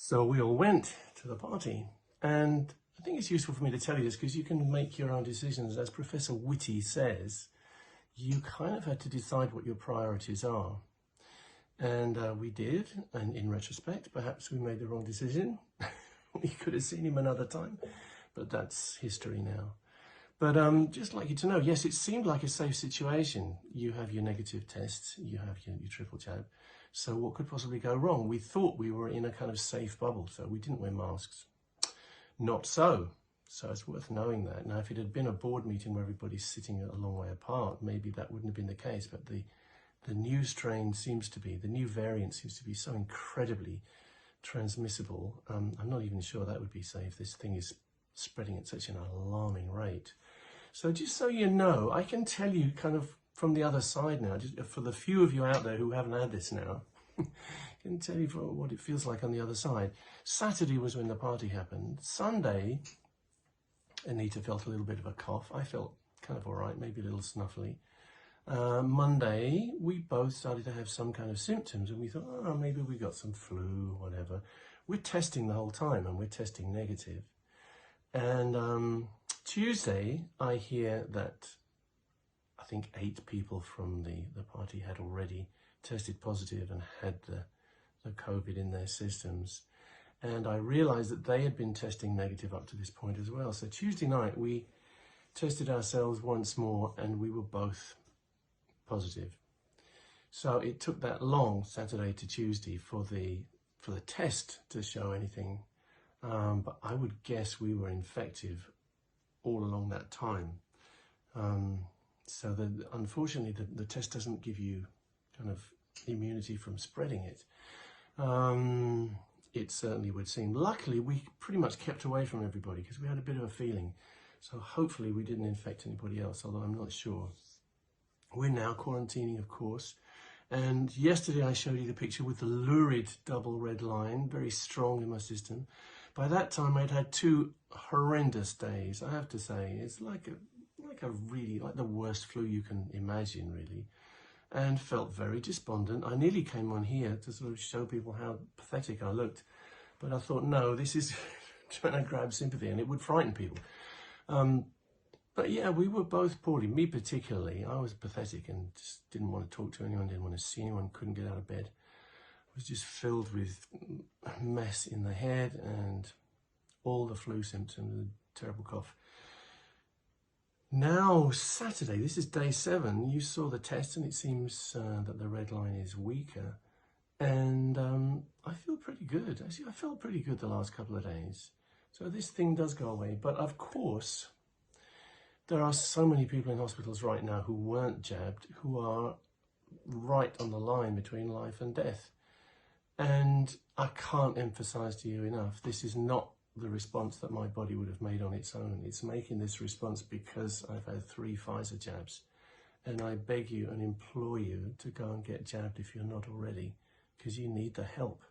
So we all went to the party, and I think it's useful for me to tell you this because you can make your own decisions. As Professor Whitty says, you kind of had to decide what your priorities are. And we did, and in retrospect, perhaps we made the wrong decision. We could have seen him another time, but that's history now. But just like you to know, yes, it seemed like a safe situation. You have your negative tests, you have your triple jab. So what could possibly go wrong? We thought we were in a kind of safe bubble, so we didn't wear masks. Not so. So it's worth knowing that. Now, if it had been a board meeting where everybody's sitting a long way apart, maybe that wouldn't have been the case. But the new strain seems to be, the new variant seems to be so incredibly transmissible. I'm not even sure that would be safe. This thing is spreading at such an alarming rate. So just so you know, I can tell you kind of from the other side now, just for the few of you out there who haven't had this now, I can tell you what it feels like on the other side. Saturday was when the party happened. Sunday, Anita felt a little bit of a cough. I felt kind of all right, maybe a little snuffly. Monday, we both started to have some kind of symptoms, and we thought, oh, maybe we got some flu, whatever. We're testing the whole time, and we're testing negative. And Tuesday, I hear that I think 8 people from the party had already tested positive and had the COVID in their systems. And I realized that they had been testing negative up to this point as well. So Tuesday night, we tested ourselves once more, and we were both positive. So it took that long, Saturday to Tuesday, for the test to show anything. But I would guess we were infective all along that time. So unfortunately, the test doesn't give you kind of immunity from spreading it. It certainly would seem. Luckily, we pretty much kept away from everybody because we had a bit of a feeling. So hopefully we didn't infect anybody else, although I'm not sure. We're now quarantining, of course. And yesterday I showed you the picture with the lurid double red line, very strong in my system. By that time I'd had 2 horrendous days, I have to say. It's like the worst flu you can imagine, really. And felt very despondent. I nearly came on here to sort of show people how pathetic I looked. But I thought, no, this is trying to grab sympathy, and it would frighten people. But yeah, we were both poorly. Me particularly, I was pathetic and just didn't want to talk to anyone, didn't want to see anyone, couldn't get out of bed. I was just filled with a mess in the head and all the flu symptoms, a terrible cough. Now, Saturday, this is day 7, you saw the test, and it seems that the red line is weaker. And I feel pretty good. Actually, I felt pretty good the last couple of days. So this thing does go away. But of course, there are so many people in hospitals right now who weren't jabbed, who are right on the line between life and death. And I can't emphasize to you enough, this is not the response that my body would have made on its own. It's making this response because I've had 3 Pfizer jabs. And I beg you and implore you to go and get jabbed if you're not already, because you need the help.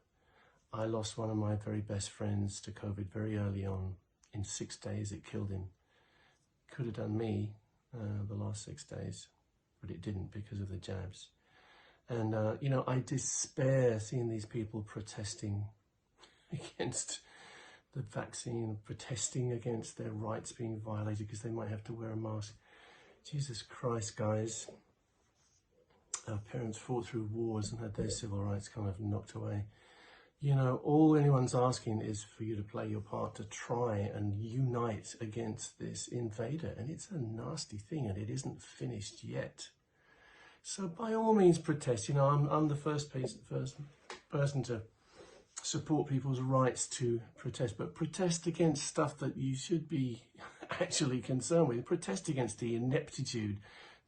I lost one of my very best friends to COVID very early on. In 6 days, it killed him. Could have done me the last 6 days, but it didn't because of the jabs. And, you know, I despair seeing these people protesting against the vaccine, protesting against their rights being violated because they might have to wear a mask. Jesus Christ, guys. Our parents fought through wars and had their civil rights kind of knocked away. You know, all anyone's asking is for you to play your part to try and unite against this invader. And it's a nasty thing, and it isn't finished yet. So by all means protest. You know, I'm the first person to support people's rights to protest, but protest against stuff that you should be actually concerned with. Protest against the ineptitude,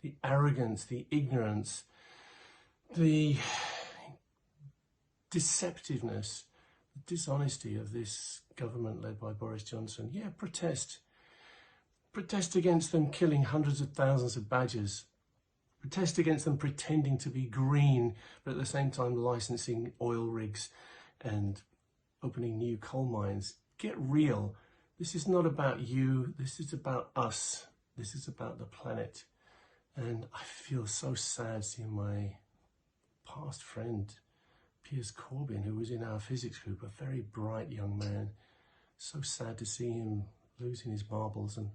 the arrogance, the ignorance, the deceptiveness, the dishonesty of this government led by Boris Johnson. Yeah, protest. Protest against them killing hundreds of thousands of badgers. Protest against them pretending to be green, but at the same time licensing oil rigs and opening new coal mines. Get real. This is not about you. This is about us. This is about the planet. And I feel so sad seeing my past friend Piers Corbyn, who was in our physics group, a very bright young man. So sad to see him losing his marbles and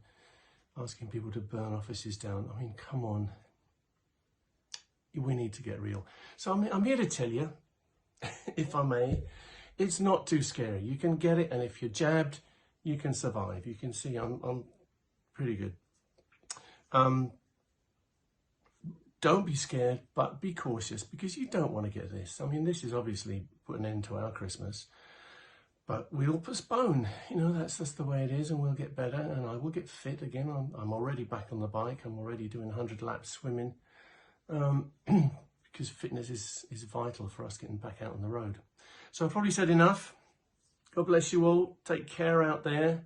asking people to burn offices down. I mean, come on. We need to get real. So I'm here to tell you, if I may, it's not too scary. You can get it, and if you're jabbed, you can survive. You can see I'm pretty good. Don't be scared, but be cautious, because you don't want to get this. I mean, this is obviously put an end to our Christmas, but we'll postpone. You know, that's just the way it is, and we'll get better, and I will get fit again. I'm already back on the bike. I'm already doing 100 laps swimming, because fitness is vital for us getting back out on the road. So I've probably said enough. God bless you all. Take care out there.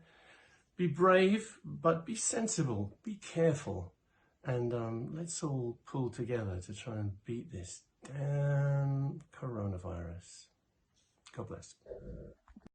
Be brave, but be sensible. Be careful. And let's all pull together to try and beat this damn coronavirus. God bless.